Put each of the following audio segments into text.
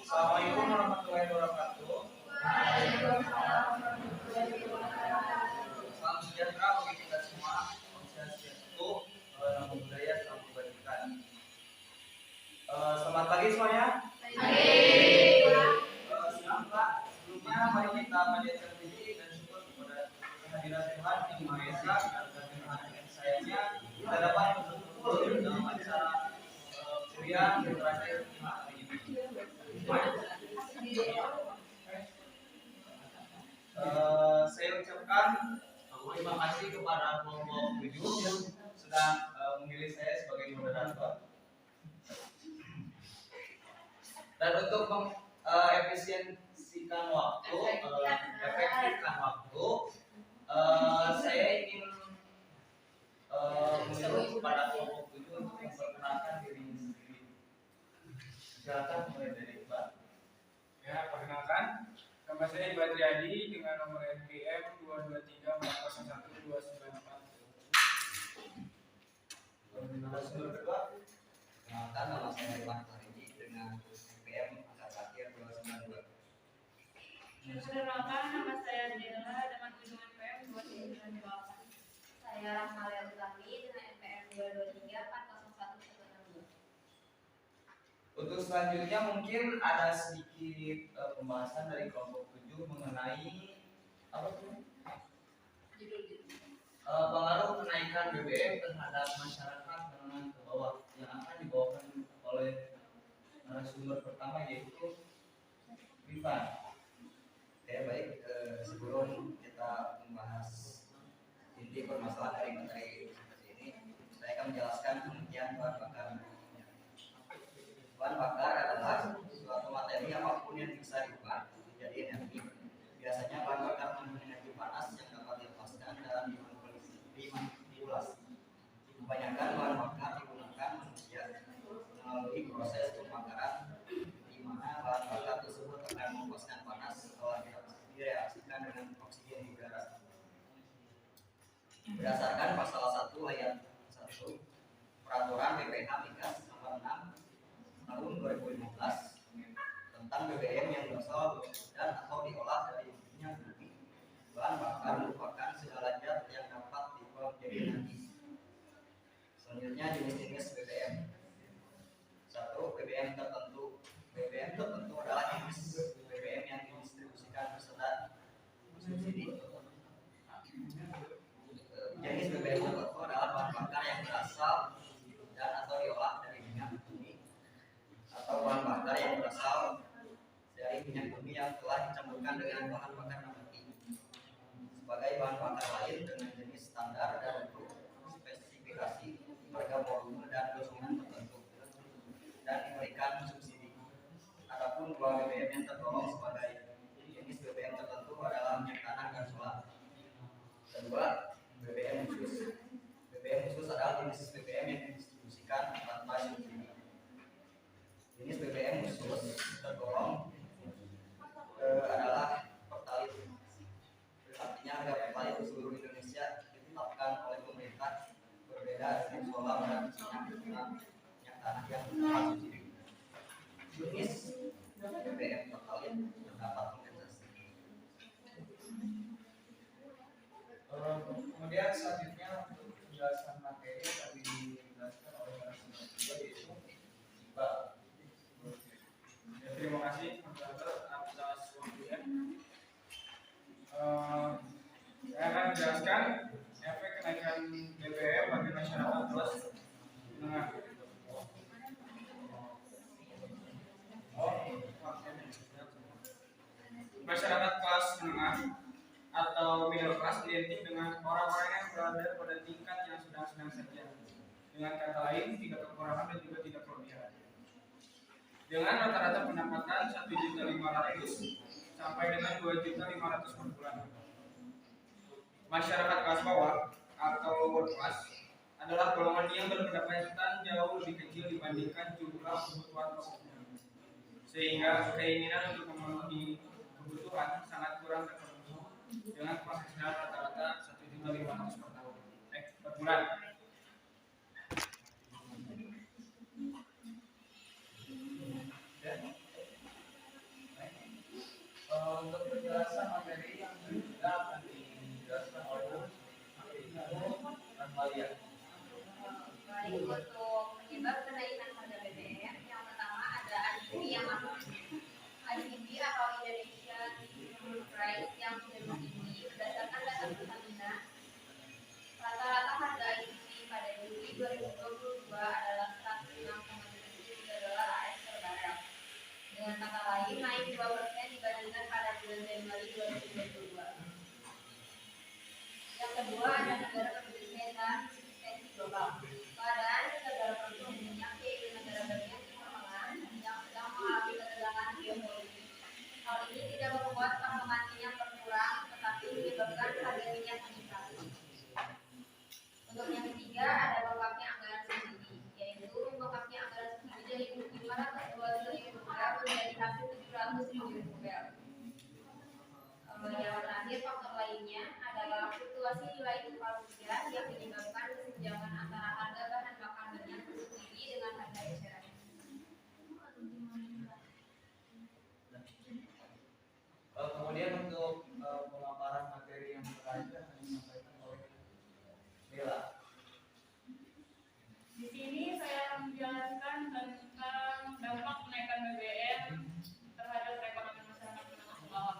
Assalamualaikum warahmatullahi wabarakatuh. Salam sejahtera bagi kita semua. Om Swastiastu, Namo Buddhaya, salam kebajikan. Selamat pagi semuanya. Siang Pak. Sebelumnya mari kita panjatkan puji dan syukur kepada kehadiran Tuhan yang Maha Esa atas dengan sayangnya kita dapat berkumpul dalam acara kuliah yang terakhir hari ini. Saya ucapkan terima kasih kepada kelompok 7 yang sudah memilih saya sebagai moderator. Dan untuk efisiensikan waktu, efektifkan waktu, saya ingin menyuruh kepada kelompok 7 untuk memperkenalkan dirinya sendiri. Silakan mulai dari Pak. Ya, perkenalkan, nama saya Iba Triadi dengan nomor NPM 223401294. Narasumber kedua. Perkenalkan, nama saya Iwan Faridi dengan NPM angka terakhir 292. Perkenalkan, nama saya Dela dengan ujung NPM 298. Saya Rahmalia Utami dengan NPM 223401162. Untuk selanjutnya mungkin ada sedikit pembahasan dari kelompok 7 mengenai apa tuh? Pengaruh kenaikan BBM terhadap masyarakat menengah ke bawah yang akan dibawakan oleh narasumber pertama yaitu Rifan. Ya baik, sebelum kita membahas inti permasalahan dari materi seperti ini, saya akan menjelaskan pengertian bahan bakar. Bahan bakar adalah suatu materi apapun yang bisa diubah menjadi energi. Biasanya bahan bakar mengandung energi panas yang dapat dilepaskan dalam dimanipulasi. Kebanyakan bahan bakar digunakan manusia melalui proses pembakaran, di mana bahan bakar tersebut akan melepaskan panas setelah direaksikan dengan oksigen di udara. Berdasarkan pasal 1 ayat 1 Peraturan BPH Migas nomor 6 tahun 2015 tentang BBM yang berasal dan atau diolah dari minyak bumi, bahan bakar merupakan segala zat yang dapat diubah menjadi energi. Selanjutnya jenis-jenis BBM. 1. BBM tertentu. BBM tertentu adalah jenis BBM yang didistribusikan beserta subsidi. Jenis BBM tertentu adalah bahan bakar yang berasal dan atau diolah dari minyak bumi atau bahan bakar yang berasal dari minyak bumi yang telah dicampurkan dengan bahan bakar nabati sebagai bahan bakar lain dengan jenis standar dan bentuk spesifikasi harga volume dan dorongan tertentu dan diberikan subsidi. Adapun dua BBM yang tergolong sebagai jenis BBM tertentu adalah minyak tanah dan solar. Kedua, BBM khusus. BBM khusus adalah jenis BBM yang didistribusikan tanpa subsidi. Jenis BBM khusus tergolong adalah pertalite. Artinya harga pertalite di seluruh Indonesia ditetapkan oleh pemerintah, berbeda dengan solar dan minyak tanah yang tanpa subsidi. Jenis BBM pertalite terdapat kompensasi. Kemudian selanjutnya untuk penjelasan materi tadi dijelaskan oleh narasumber kedua yaitu Iqbal. Ya, terima kasih moderator atas waktunya. Saya akan menjelaskan efek kenaikan BBM bagi masyarakat kelas menengah. Masyarakat kelas menengah atau middle class identik dengan orang-orang yang berada pada tingkat yang sedang-sedang saja. Dengan kata lain, tidak kekurangan dan juga tidak kelebihan. Dengan rata-rata pendapatan 1.500.000 sampai dengan 2.500.000 per bulan. Masyarakat kelas bawah atau working class adalah golongan yang berpendapatan jauh lebih kecil dibandingkan jumlah kebutuhan pokoknya, sehingga keinginan untuk memenuhi kebutuhan sangat kurang terpenuhi dengan penghasilan rata-rata 1.500.000 per tahun per bulan. kedua ada negara berdikari dan eksistensi global. Keadaan negara produksi minyak yaitu negara bagian timur tengah yang sedang mengalami ketegangan geopolitik. Hal ini tidak membuat pasokan minyak berkurang, tetapi menyebabkan harga minyak meningkat. Untuk yang ketiga ada bengkaknya anggaran subsidi, yaitu bengkaknya anggaran subsidi dari 502 triliun rupiah menjadi hampir 700 triliun rupiah. Yang terakhir faktor lainnya adalah fluktuasi nilai tukar rupiah yang menyebabkan kesenjangan antara harga bahan bakar minyak bersubsidi dengan harga eceran. Kemudian untuk pemaparan materi yang terakhir akan disampaikan oleh Bella. Di sini saya akan menjelaskan tentang dampak kenaikan BBM terhadap perekonomian masyarakat menengah ke bawah.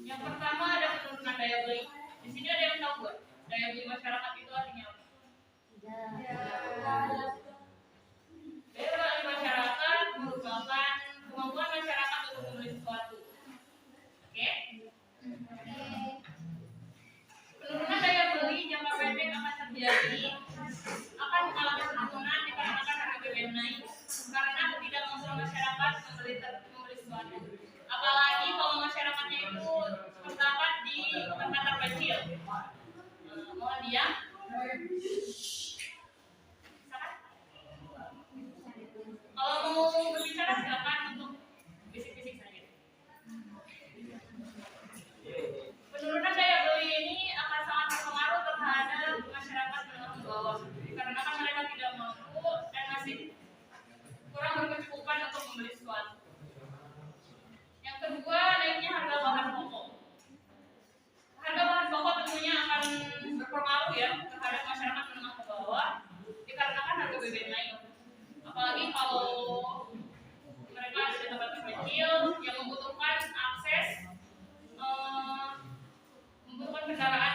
Yang pertama ada penurunan daya beli. Di sini ada yang tahu nggak daya beli masyarakat itu artinya apa? Daya beli masyarakat merupakan kemampuan masyarakat untuk membeli sesuatu. Oke? Penurunan daya beli jangka pendek akan terjadi, akan mengalami penurunan dikarenakan harga BBM naik karena ketidakmampuan masyarakat membeli sesuatu. Apalagi kalau masyarakatnya itu terdapat di tempat terpencil. Mohon diam. Kalau mau berbicara silakan untuk bisik-bisik saja. Penurunan daya beli ini akan sangat berpengaruh terhadap masyarakat menengah ke bawah karena kan mereka tidak mampu dan masih kurang berkecukupan untuk membeli sesuatu. Yang kedua, naiknya harga bahan pokok. Harga bahan pokok tentunya akan berpengaruh ya terhadap masyarakat menengah ke bawah dikarenakan harga BBM naik. Apalagi kalau mereka ada di tempat terpencil yang membutuhkan akses, membutuhkan kendaraan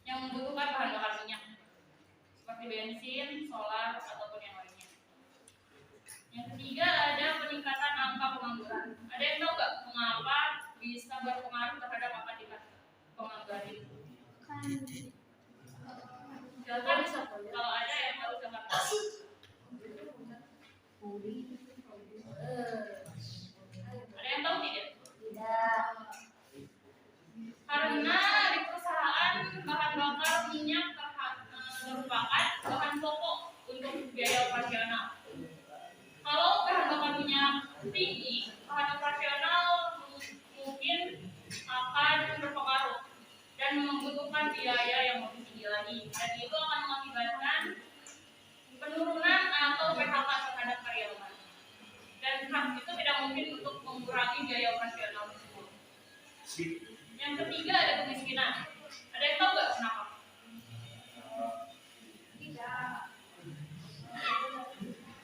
yang membutuhkan bahan bakar minyak seperti bensin, solar ataupun yang lainnya. Yang ketiga ada peningkatan angka pengangguran. Ada yang tahu nggak mengapa bisa berpengaruh terhadap angka tingkat pengangguran itu? Silakan kalau ada yang tahu silakan. Ada yang tahu tidak? Tidak. Karena di perusahaan bahan bakar minyak merupakan bahan pokok untuk biaya operasional. Kalau bahan bakar minyak tinggi, bahan operasional mungkin akan berpengaruh dan membutuhkan biaya yang lebih tinggi lagi, dan itu akan mengakibatkan penurunan atau PHK terhadap karyawan. Dan hal itu tidak mungkin untuk mengurangi biaya operasional tersebut. Yang ketiga ada kemiskinan. Ada yang tahu nggak kenapa? Tidak.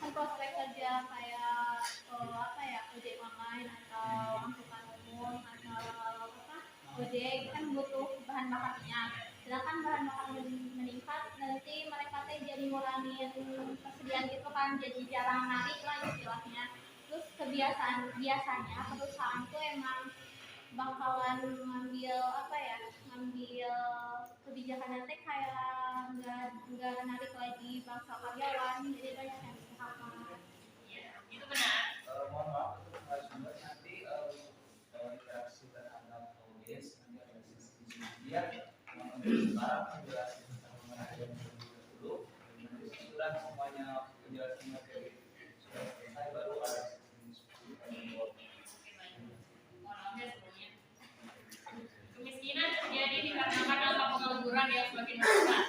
Kan prospek kerja kayak apa ya, ojek online atau angkutan umum atau apa, ojek kan butuh bahan bakar minyak. Sedangkan bahan bakar meningkat, nanti mereka teh jadi ngurangin persediaan gitu kan, jadi jarang narik lah istilahnya. Terus biasanya perusahaan tuh emang bakalan ngambil apa ya, ngambil kebijakan nanti kayak nggak narik lagi bangsa karyawan, jadi banyak yang PHK. Ya, itu benar. Mohon maaf untuk narasumber nanti interaksi terhadap audiens nanti ada sesi diskusi sekarang penjelasan tentang pengajian dulu, nanti sesudah semuanya penjelasan materi sudah selesai baru ada sesi diskusi. Kemiskinan terjadi dikarenakan angka pengangguran yang semakin meningkat.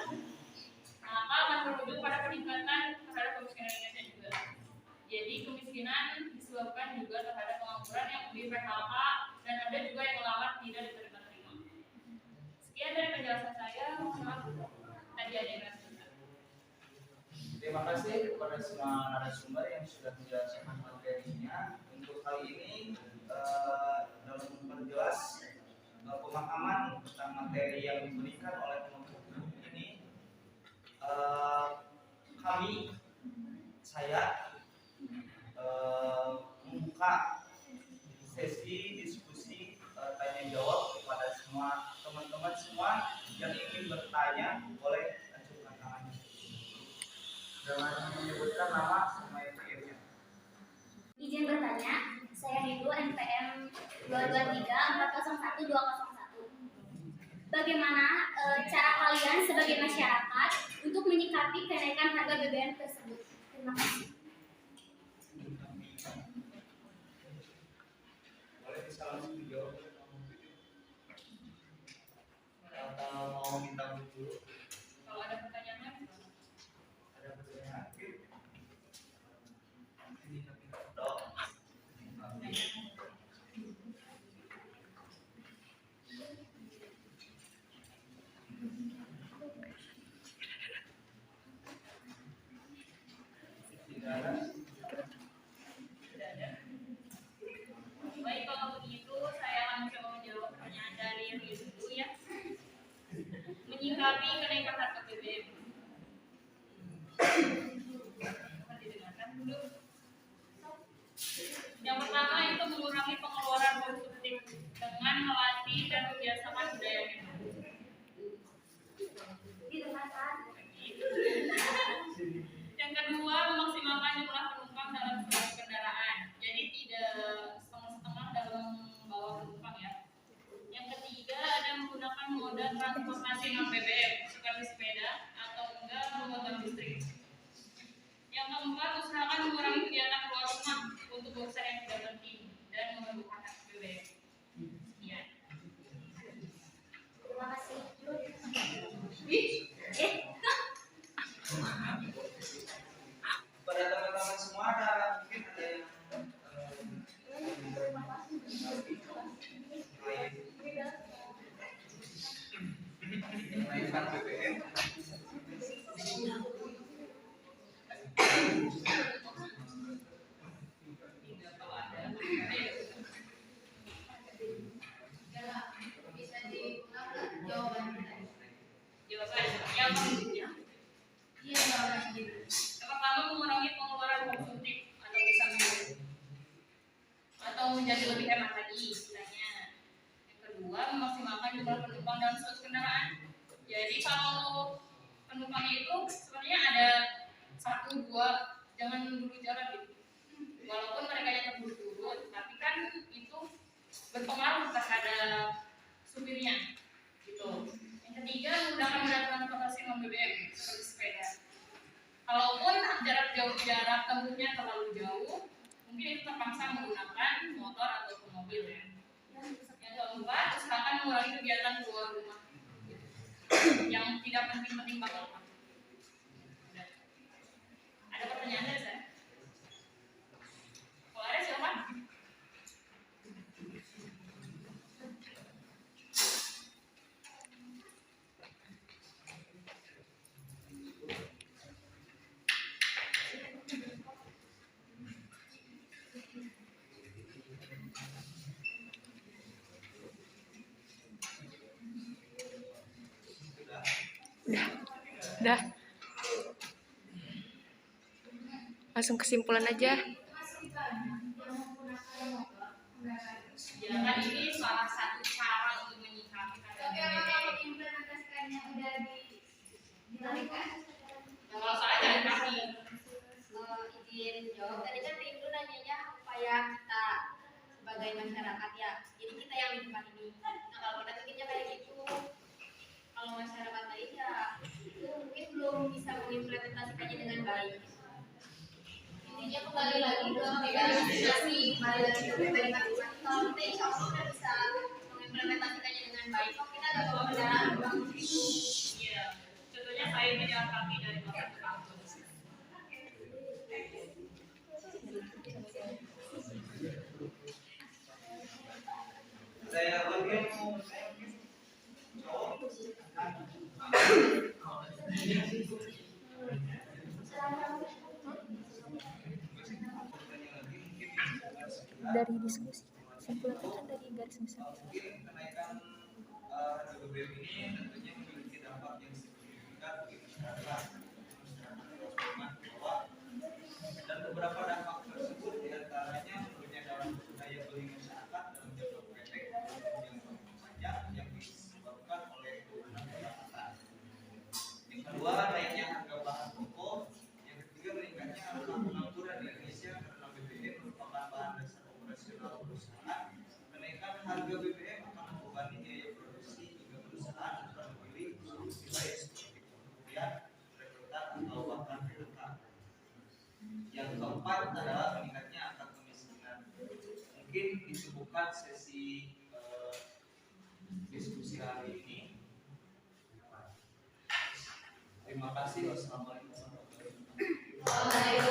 Maka akan berujung pada peningkatan terhadap kemiskinan Indonesia juga. Jadi kemiskinan disebabkan juga terhadap pengangguran yang di PHK dan ada juga yang melamar tidak diterima-terima. Sekian dari penjelasan saya. Maaf, tadi ada yang sebentar. Terima kasih kepada semua narasumber yang sudah menjelaskan materinya. Untuk kali ini dalam memperjelas pemahaman tentang materi yang diberikan oleh kelompok ini, saya membuka sesi diskusi Dengan menyebutkan nama sama NPM-nya. Izin bertanya, saya Ridu NPM 223401201. Bagaimana cara kalian sebagai masyarakat untuk menyikapi kenaikan harga BBM tersebut? Terima kasih. Boleh bisa langsung dijawab atau mau minta dulu? Kalau ada pertanyaan, Ada pertanyaan? Dok. Tidak ada. baik kalau begitu saya akan mencoba menjawab pertanyaan dari Rizdu ya. Menyikapi kenaikan harga BBM. Dapat didengarkan dulu. Yang pertama itu mengurangi pengeluaran konsumtif dengan melatih dan membiasakan budaya minum. Didengarkan. Yang kedua, memaksimalkan jumlah penumpang dalam suatu kendaraan. Jadi tidak setengah-setengah dalam membawa penumpang ya. Yang ketiga, ada menggunakan moda transportasi non BBM seperti sepeda atau enggak motor listrik. Yang keempat, usahakan mengurangi kegiatan keluar rumah untuk urusan yang tidak penting dan menggunakan BBM. Ya. Terima kasih. Pada teman-teman semua ada mungkin ada yang menaikkan BBM. Tidak kalau ada. Bisa diulang jawaban kita. Jawaban yang ya. Iya jawaban gitu. Yang pertama, mengurangi pengeluaran konsumtif atau bisa atau menjadi lebih hemat lagi istilahnya. Yang kedua, memaksimalkan jumlah penumpang dalam suatu kendaraan. Jadi kalau penumpangnya itu sebenarnya ada 1, 2, jangan dulu jalan gitu. Walaupun mereka yang terburu-buru, tapi kan itu berpengaruh terhadap supirnya gitu. Yang ketiga, menggunakan moda transportasi non BBM seperti sepeda. Kalaupun jarak tempuhnya terlalu jauh, mungkin itu terpaksa menggunakan motor ataupun mobil ya. Yang keempat, usahakan mengurangi kegiatan keluar rumah yang tidak penting-penting banget. Udah. Ada pertanyaan dari saya? Kalau ada silakan. Dah. Langsung kesimpulan aja. Ya kan ini salah satu cara untuk menyikapi harga Tapi kalau BBM. implementasikannya udah dilarikan, Kalau saya dari kaki. Izin jawab tadi kan Rindu nanyanya upaya kita sebagai masyarakat ya, jadi kita yang di depan ini. Nah kalau pada bikinnya kayak gitu, kalau masyarakat lain ya itu mungkin belum bisa mengimplementasikannya dengan baik. Intinya kembali lagi ke implementasi, kembali lagi ke pribadi masing-masing. Kalau kita insya Allah udah bisa mengimplementasikannya dengan baik, kok kita ada bawa kendaraan Iya. Contohnya saya berjalan kaki dari kota ke kampus. Saya bagian mau Dari diskusi, kesimpulan kan dari garis besar. mungkin kenaikan harga BBM ini tentunya memiliki dampak yang signifikan bagi masyarakat bawah, dan beberapa dampak tersebut diantaranya menurunnya dalam daya beli masyarakat dalam jangka pendek maupun jangka panjang yang disebabkan oleh penurunan pendapatan. Yang kedua, naiknya harga bahan pokok. Yang keempat adalah meningkatnya angka kemiskinan. Mungkin disebutkan sesi diskusi hari ini. Terima kasih. Wassalamualaikum warahmatullahi wabarakatuh.